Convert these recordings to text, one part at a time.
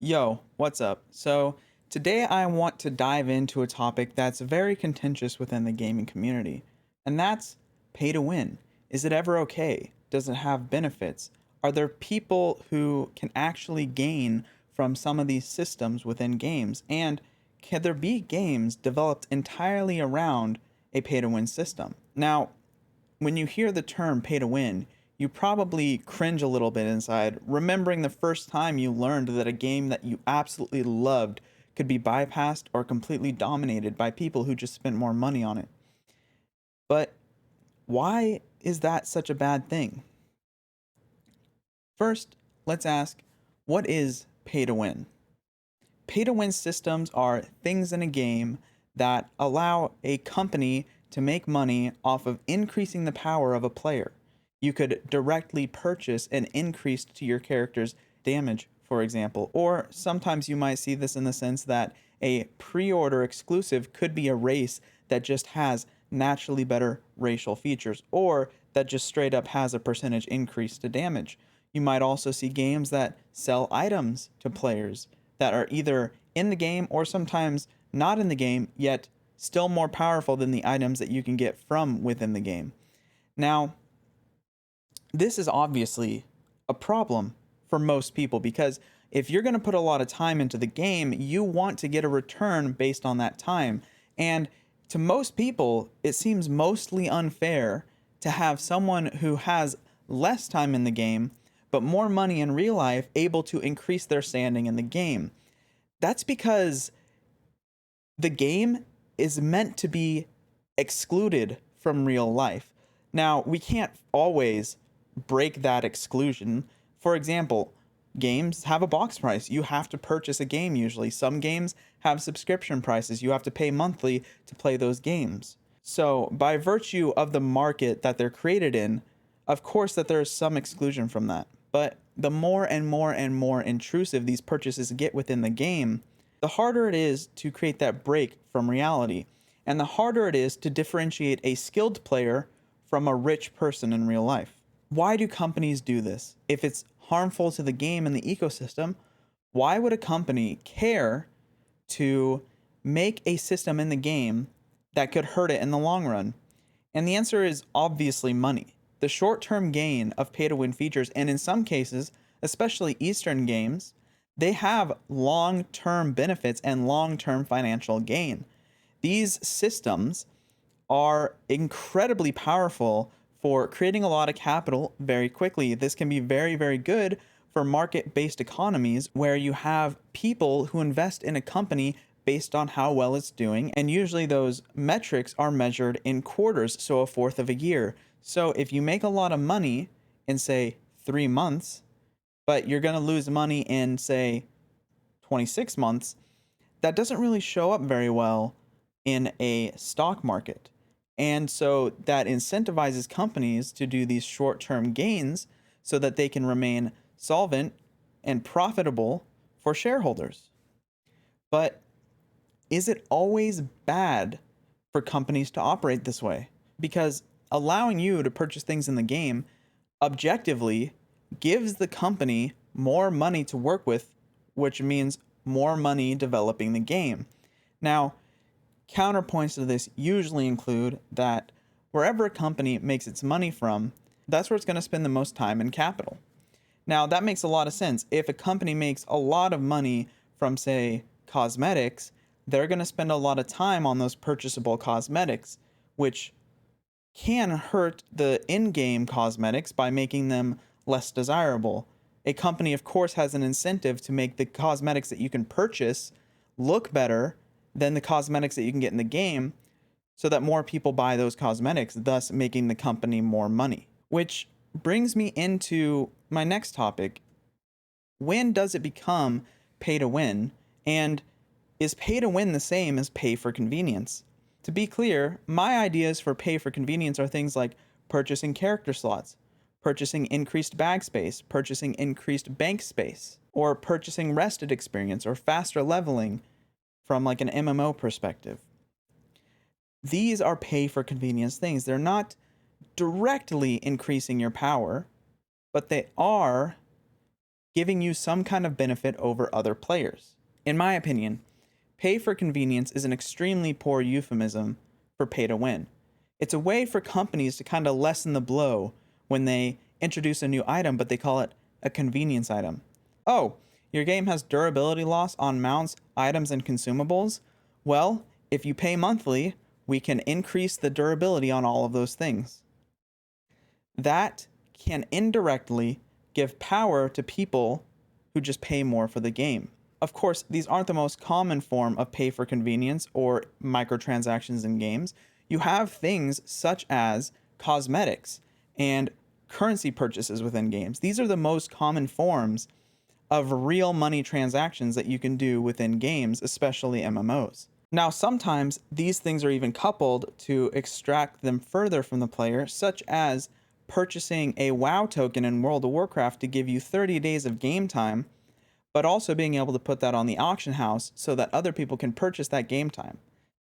Yo, what's up? So, today I want to dive into a topic that's very contentious within the gaming community, and that's pay to win. Is it ever okay? Does it have benefits? Are there people who can actually gain from some of these systems within games? And can there be games developed entirely around a pay to win system? Now, when you hear the term pay to win, you probably cringe a little bit inside, remembering the first time you learned that a game that you absolutely loved could be bypassed or completely dominated by people who just spent more money on it. But why is that such a bad thing? First, let's ask, what is pay to win? Pay to win systems are things in a game that allow a company to make money off of increasing the power of a player. You could directly purchase an increase to your character's damage, for example, or sometimes you might see this in the sense that a pre order exclusive could be a race that just has naturally better racial features, or that just straight up has a percentage increase to damage. You might also see games that sell items to players that are either in the game or sometimes not in the game, yet still more powerful than the items that you can get from within the game. Now, this is obviously a problem for most people because if you're going to put a lot of time into the game, you want to get a return based on that time. And to most people, it seems mostly unfair to have someone who has less time in the game but more money in real life able to increase their standing in the game. That's because the game is meant to be excluded from real life. Now, we can't always break that exclusion. For example, games have a box price. You have to purchase a game usually. Some games have subscription prices. You have to pay monthly to play those games. So, by virtue of the market that they're created in, of course that there's some exclusion from that. But the more and more and more intrusive these purchases get within the game, the harder it is to create that break from reality, and the harder it is to differentiate a skilled player from a rich person in real life. Why do companies do this? If it's harmful to the game and the ecosystem, why would a company care to make a system in the game that could hurt it in the long run? And the answer is obviously money. The short term gain of pay to win features, and in some cases, especially Eastern games, they have long term benefits and long term financial gain. These systems are incredibly powerful for creating a lot of capital very quickly. This can be very, very good for market based economies where you have people who invest in a company based on how well it's doing. And usually those metrics are measured in quarters, so a fourth of a year. So if you make a lot of money in, say, 3 months, but you're going to lose money in, say, 26 months, that doesn't really show up very well in a stock market. And so that incentivizes companies to do these short term gains so that they can remain solvent and profitable for shareholders. But is it always bad for companies to operate this way? Because allowing you to purchase things in the game objectively gives the company more money to work with, which means more money developing the game. Now, counterpoints to this usually include that wherever a company makes its money from, that's where it's going to spend the most time and capital. Now, that makes a lot of sense. If a company makes a lot of money from, say, cosmetics, they're going to spend a lot of time on those purchasable cosmetics, which can hurt the in-game cosmetics by making them less desirable. A company, of course, has an incentive to make the cosmetics that you can purchase look better than the cosmetics that you can get in the game so that more people buy those cosmetics, thus making the company more money. Which brings me into my next topic. When does it become pay to win? And is pay to win the same as pay for convenience? To be clear, my ideas for pay for convenience are things like purchasing character slots, purchasing increased bag space, purchasing increased bank space, or purchasing rested experience or faster leveling from like an MMO perspective. These are pay for convenience things. They're not directly increasing your power, but they are giving you some kind of benefit over other players. In my opinion, pay for convenience is an extremely poor euphemism for pay to win. It's a way for companies to kind of lessen the blow when they introduce a new item, but they call it a convenience item. Oh, your game has durability loss on mounts, items, and consumables? Well, if you pay monthly, we can increase the durability on all of those things. That can indirectly give power to people who just pay more for the game. Of course, these aren't the most common form of pay for convenience or microtransactions in games. You have things such as cosmetics and currency purchases within games. These are the most common forms of real money transactions that you can do within games, especially MMOs. Now, sometimes these things are even coupled to extract them further from the player, such as purchasing a WoW token in World of Warcraft to give you 30 days of game time, but also being able to put that on the auction house so that other people can purchase that game time.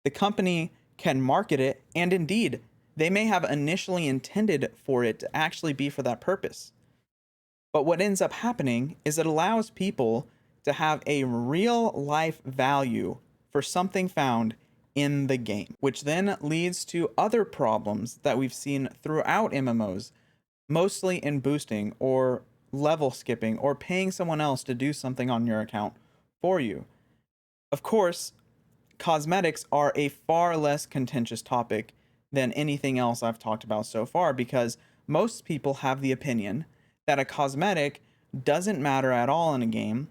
The company can market it, and indeed, they may have initially intended for it to actually be for that purpose. But what ends up happening is it allows people to have a real life value for something found in the game, which then leads to other problems that we've seen throughout MMOs, mostly in boosting or level skipping or paying someone else to do something on your account for you. Of course, cosmetics are a far less contentious topic than anything else I've talked about so far, because most people have the opinion that a cosmetic doesn't matter at all in a game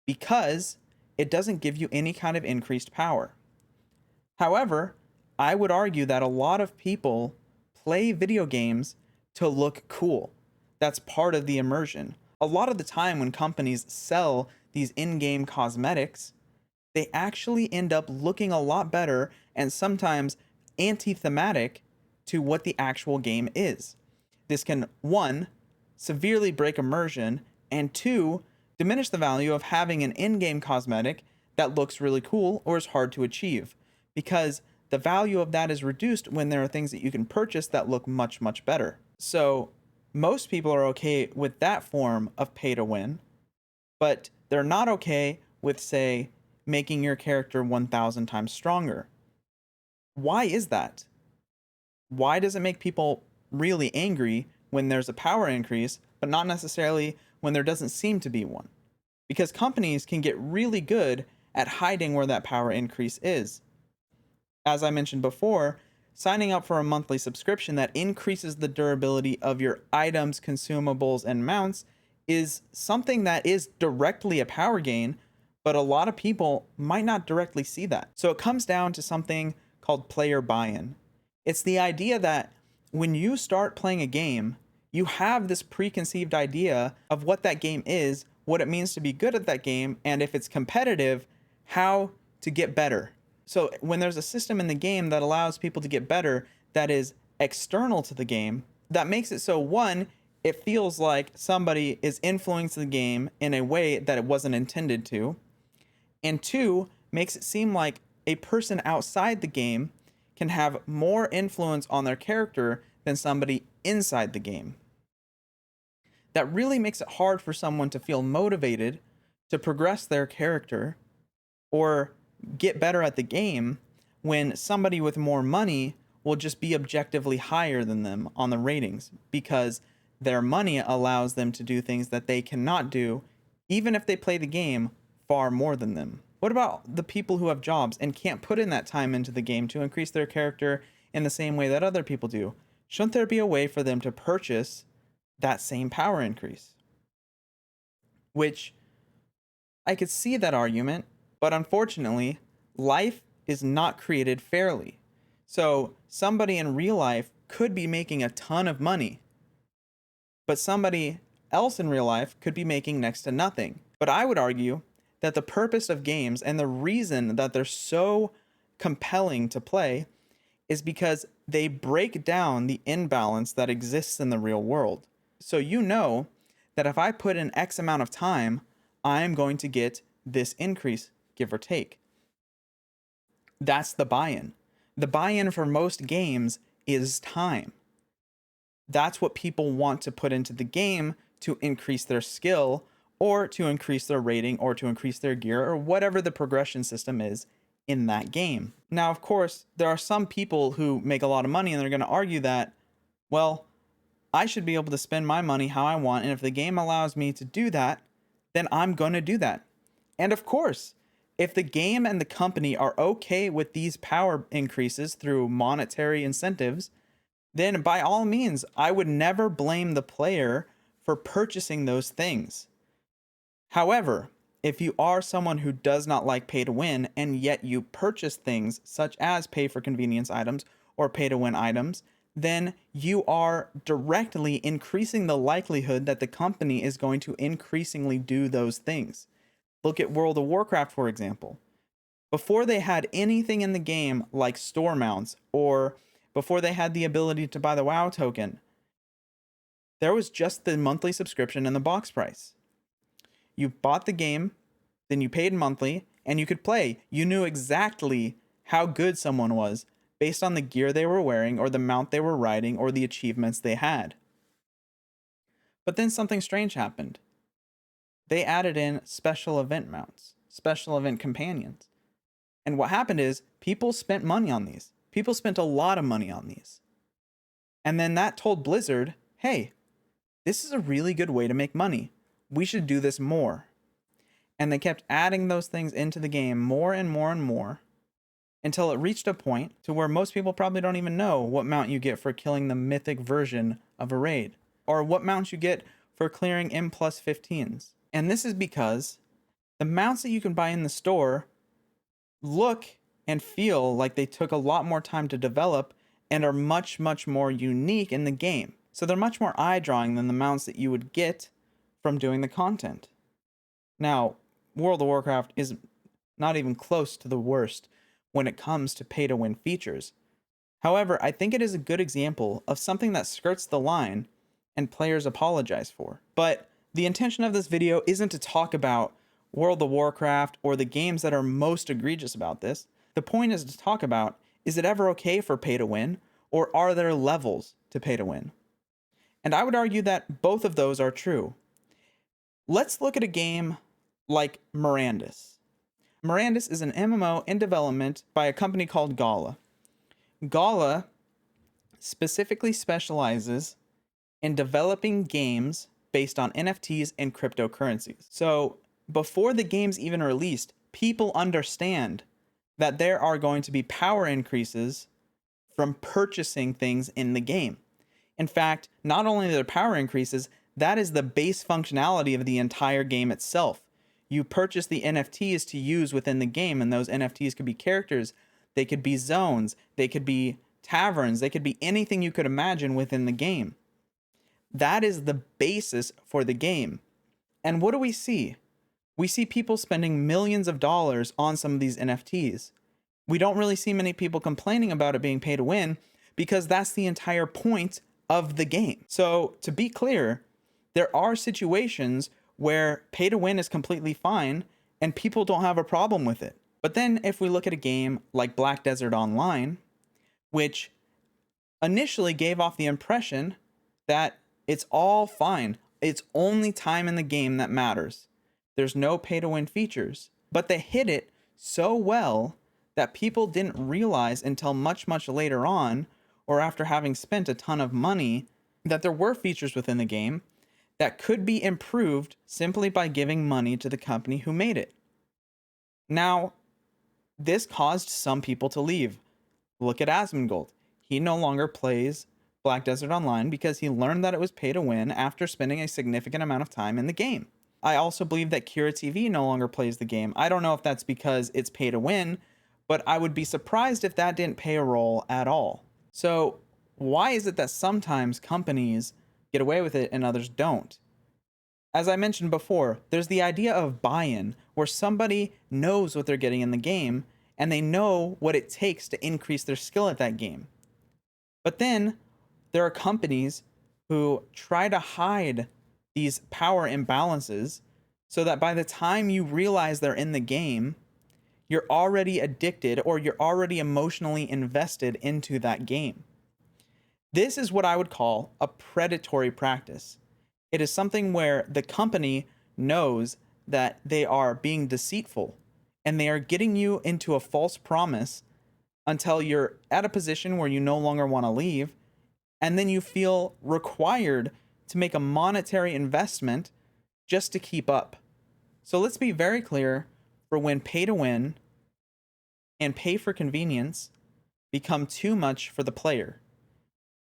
because it doesn't give you any kind of increased power. However, I would argue that a lot of people play video games to look cool. That's part of the immersion. A lot of the time when companies sell these in-game cosmetics, they actually end up looking a lot better and sometimes anti-thematic to what the actual game is. This can, one, severely break immersion, and two, diminish the value of having an in-game cosmetic that looks really cool or is hard to achieve, because the value of that is reduced when there are things that you can purchase that look much, much better. So most people are okay with that form of pay to win, but they're not okay with, say, making your character 1,000 times stronger. Why is that? Why does it make people really angry when there's a power increase, but not necessarily when there doesn't seem to be one? Because companies can get really good at hiding where that power increase is. As I mentioned before, signing up for a monthly subscription that increases the durability of your items, consumables, and mounts is something that is directly a power gain, but a lot of people might not directly see that. So it comes down to something called player buy-in. It's the idea that when you start playing a game, you have this preconceived idea of what that game is, what it means to be good at that game, and if it's competitive, how to get better. So when there's a system in the game that allows people to get better that is external to the game, that makes it so, one, it feels like somebody is influencing the game in a way that it wasn't intended to, and two, makes it seem like a person outside the game can have more influence on their character than somebody inside the game. That really makes it hard for someone to feel motivated to progress their character or get better at the game when somebody with more money will just be objectively higher than them on the ratings, because their money allows them to do things that they cannot do even if they play the game far more than them. What about the people who have jobs and can't put in that time into the game to increase their character in the same way that other people do? Shouldn't there be a way for them to purchase that same power increase? Which, I could see that argument, but unfortunately, life is not created fairly. So somebody in real life could be making a ton of money, but somebody else in real life could be making next to nothing. But I would argue that the purpose of games and the reason that they're so compelling to play is because they break down the imbalance that exists in the real world. So you know that if I put in X amount of time, I'm going to get this increase, give or take. That's the buy-in. The buy-in for most games is time. That's what people want to put into the game to increase their skill or to increase their rating, or to increase their gear, or whatever the progression system is in that game. Now, of course, there are some people who make a lot of money and they're going to argue that, well, I should be able to spend my money how I want, and if the game allows me to do that, then I'm going to do that. And of course, if the game and the company are okay with these power increases through monetary incentives, then by all means, I would never blame the player for purchasing those things. However, if you are someone who does not like pay to win, and yet you purchase things such as pay for convenience items or pay to win items, then you are directly increasing the likelihood that the company is going to increasingly do those things. Look at World of Warcraft, for example. Before they had anything in the game like store mounts, or before they had the ability to buy the WoW token, there was just the monthly subscription and the box price. You bought the game, then you paid monthly, and you could play. You knew exactly how good someone was based on the gear they were wearing, or the mount they were riding, or the achievements they had. But then something strange happened. They added in special event mounts, special event companions. And what happened is people spent money on these. People spent a lot of money on these. And then that told Blizzard, hey, this is a really good way to make money. We should do this more. And they kept adding those things into the game more and more and more, until it reached a point to where most people probably don't even know what mount you get for killing the mythic version of a raid, or what mount you get for clearing M+15s. And this is because the mounts that you can buy in the store look and feel like they took a lot more time to develop and are much, much more unique in the game. So they're much more eye-drawing than the mounts that you would get from doing the content. Now, World of Warcraft is not even close to the worst when it comes to pay-to-win features. However, I think it is a good example of something that skirts the line and players apologize for. But the intention of this video isn't to talk about World of Warcraft or the games that are most egregious about this. The point is to talk about, is it ever okay for pay-to-win, or are there levels to pay-to-win? And I would argue that both of those are true. Let's look at a game like Mirandus. Mirandus is an MMO in development by a company called Gala. Gala specifically specializes in developing games based on NFTs and cryptocurrencies. So before the game's even released, people understand that there are going to be power increases from purchasing things in the game. In fact, not only are there power increases, that is the base functionality of the entire game itself. You purchase the NFTs to use within the game, and those NFTs could be characters, they could be zones, they could be taverns, they could be anything you could imagine within the game. That is the basis for the game. And what do we see? We see people spending millions of dollars on some of these NFTs. We don't really see many people complaining about it being pay to win, because that's the entire point of the game. So to be clear, there are situations where pay to win is completely fine and people don't have a problem with it. But then if we look at a game like Black Desert Online, which initially gave off the impression that it's all fine, it's only time in the game that matters, there's no pay to win features, but they hit it so well that people didn't realize until much, much later on, or after having spent a ton of money, that there were features within the game that could be improved simply by giving money to the company who made it. Now, this caused some people to leave. Look at Asmongold. He no longer plays Black Desert Online because he learned that it was pay to win after spending a significant amount of time in the game. I also believe that KiraTV no longer plays the game. I don't know if that's because it's pay to win, but I would be surprised if that didn't play a role at all. So why is it that sometimes companies get away with it and others don't? As I mentioned before, there's the idea of buy-in, where somebody knows what they're getting in the game and they know what it takes to increase their skill at that game. But then there are companies who try to hide these power imbalances so that by the time you realize they're in the game, you're already addicted, or you're already emotionally invested into that game. This is what I would call a predatory practice. It is something where the company knows that they are being deceitful and they are getting you into a false promise until you're at a position where you no longer want to leave, and then you feel required to make a monetary investment just to keep up. So let's be very clear for when pay to win and pay for convenience become too much for the player.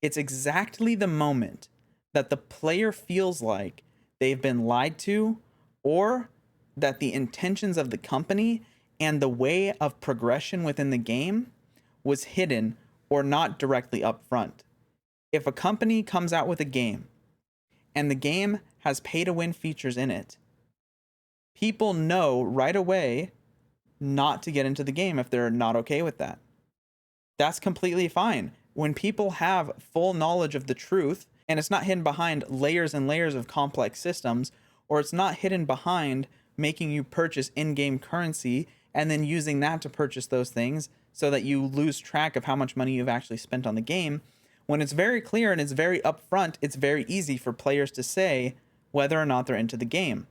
It's exactly the moment that the player feels like they've been lied to, or that the intentions of the company and the way of progression within the game was hidden or not directly upfront. If a company comes out with a game and the game has pay to win features in it, people know right away not to get into the game if they're not okay with that. That's completely fine. When people have full knowledge of the truth, and it's not hidden behind layers and layers of complex systems, or it's not hidden behind making you purchase in-game currency and then using that to purchase those things so that you lose track of how much money you've actually spent on the game. When it's very clear and it's very upfront, it's very easy for players to say whether or not they're into the game.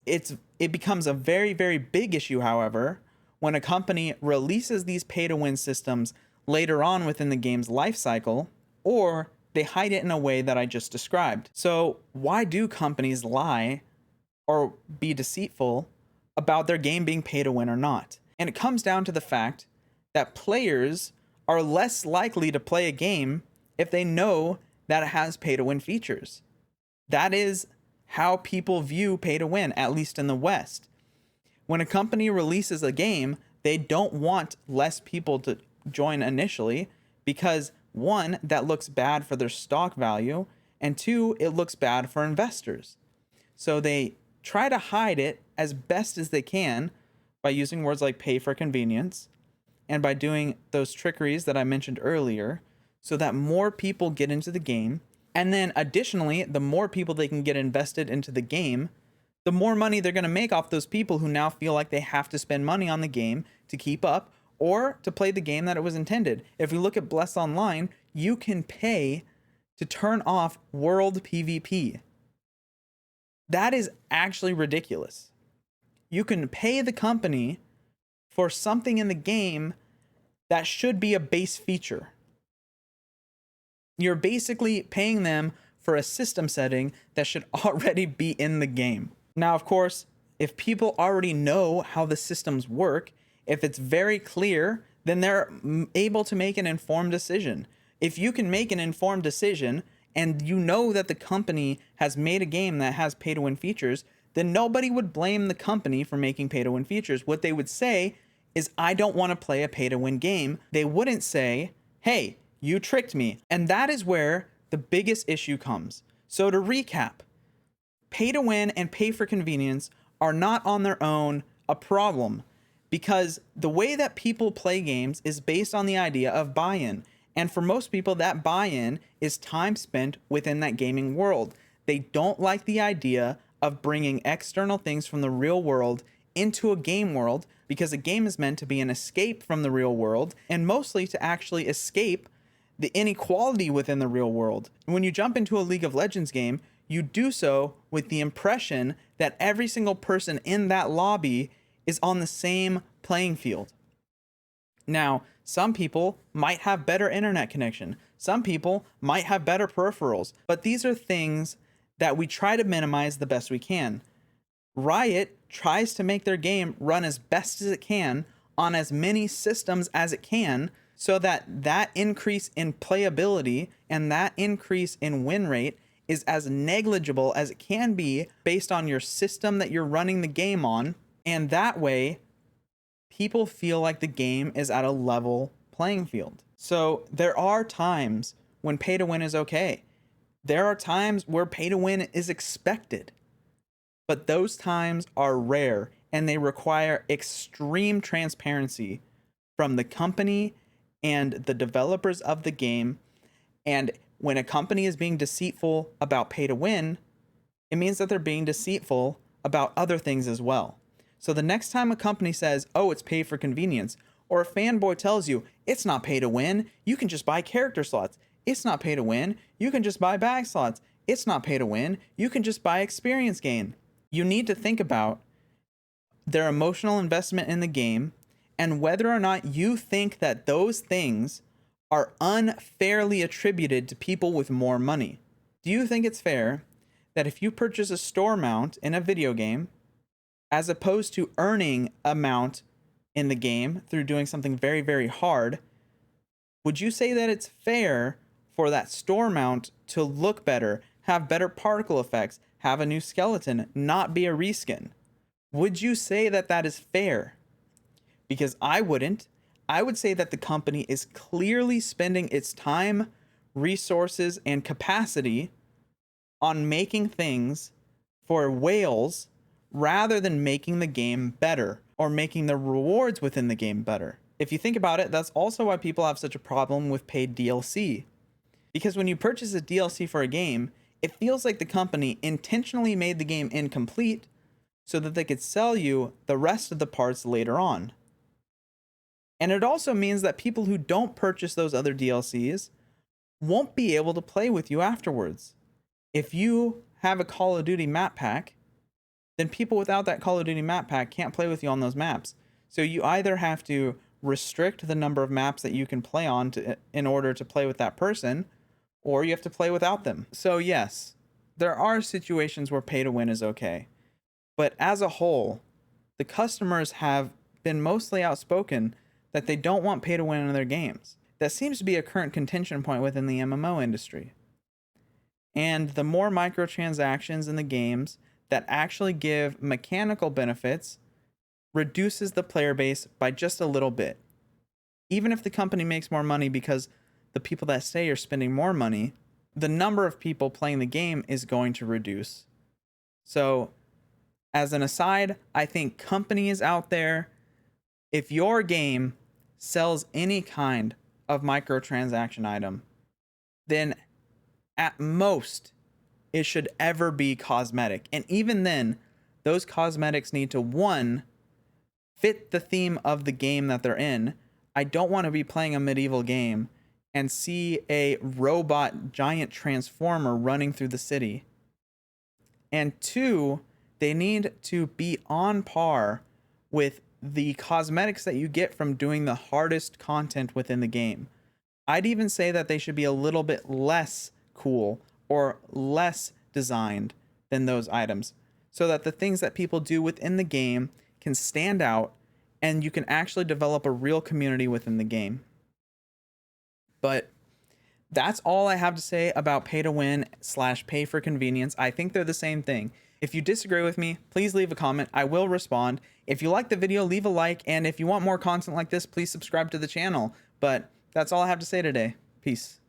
It becomes a very, very big issue, however, when a company releases these pay-to-win systems later on within the game's life cycle, or they hide it in a way that I just described. So why do companies lie or be deceitful about their game being pay-to-win or not? And it comes down to the fact that players are less likely to play a game if they know that it has pay-to-win features. That is how people view pay-to-win, at least in the West. When a company releases a game, they don't want less people to join initially because, one, that looks bad for their stock value, and two, it looks bad for investors. So they try to hide it as best as they can by using words like pay for convenience and by doing those trickeries that I mentioned earlier so that more people get into the game. And then additionally, the more people they can get invested into the game, the more money they're going to make off those people who now feel like they have to spend money on the game to keep up or to play the game that it was intended. If we look at Bless Online, you can pay to turn off world PvP. That is actually ridiculous. You can pay the company for something in the game that should be a base feature. You're basically paying them for a system setting that should already be in the game. Now, of course, if people already know how the systems work, if it's very clear, then they're able to make an informed decision. If you can make an informed decision and you know that the company has made a game that has pay-to-win features, then nobody would blame the company for making pay-to-win features. What they would say is, I don't want to play a pay-to-win game. They wouldn't say, hey, you tricked me. And that is where the biggest issue comes. So to recap, pay to win and pay for convenience are not on their own a problem, because the way that people play games is based on the idea of buy-in. And for most people, that buy-in is time spent within that gaming world. They don't like the idea of bringing external things from the real world into a game world, because a game is meant to be an escape from the real world and mostly to actually escape the inequality within the real world. When you jump into a League of Legends game, you do so with the impression that every single person in that lobby is on the same playing field. Now, some people might have better internet connection. Some people might have better peripherals, but these are things that we try to minimize the best we can. Riot tries to make their game run as best as it can on as many systems as it can, so that that increase in playability and that increase in win rate is as negligible as it can be based on your system that you're running the game on. And that way, people feel like the game is at a level playing field. So there are times when pay to win is okay. There are times where pay to win is expected. But those times are rare, and they require extreme transparency from the company and the developers of the game. And when a company is being deceitful about pay to win, it means that they're being deceitful about other things as well. So the next time a company says, oh, it's pay for convenience, or a fanboy tells you it's not pay to win, you can just buy character slots. It's not pay to win, you can just buy bag slots. It's not pay to win, you can just buy experience gain. You need to think about their emotional investment in the game and whether or not you think that those things are unfairly attributed to people with more money. Do you think it's fair that if you purchase a store mount in a video game, as opposed to earning a mount in the game through doing something very, very hard, would you say that it's fair for that store mount to look better, have better particle effects, have a new skeleton, not be a reskin? Would you say that that is fair? Because I wouldn't. I would say that the company is clearly spending its time, resources, and capacity on making things for whales rather than making the game better or making the rewards within the game better. If you think about it, that's also why people have such a problem with paid DLC. Because when you purchase a DLC for a game, it feels like the company intentionally made the game incomplete so that they could sell you the rest of the parts later on. And it also means that people who don't purchase those other DLCs won't be able to play with you afterwards. If you have a Call of Duty map pack, then people without that Call of Duty map pack can't play with you on those maps. So you either have to restrict the number of maps that you can play on in order to play with that person, or you have to play without them. So yes, there are situations where pay to win is okay. But as a whole, the customers have been mostly outspoken that they don't want pay to win in their games. That seems to be a current contention point within the MMO industry. And the more microtransactions in the games that actually give mechanical benefits reduces the player base by just a little bit. Even if the company makes more money because the people that stay are spending more money, the number of people playing the game is going to reduce. So, as an aside, I think companies out there, if your game sells any kind of microtransaction item, then at most it should ever be cosmetic. And even then, those cosmetics need to, one, fit the theme of the game that they're in. I don't want to be playing a medieval game and see a robot giant transformer running through the city. And two, they need to be on par with the cosmetics that you get from doing the hardest content within the game. I'd even say that they should be a little bit less cool or less designed than those items, so that the things that people do within the game can stand out and you can actually develop a real community within the game. But that's all I have to say about pay to win / pay for convenience. I think they're the same thing. If you disagree with me, please leave a comment. I will respond. If you like the video, leave a like. And if you want more content like this, please subscribe to the channel. But that's all I have to say today. Peace.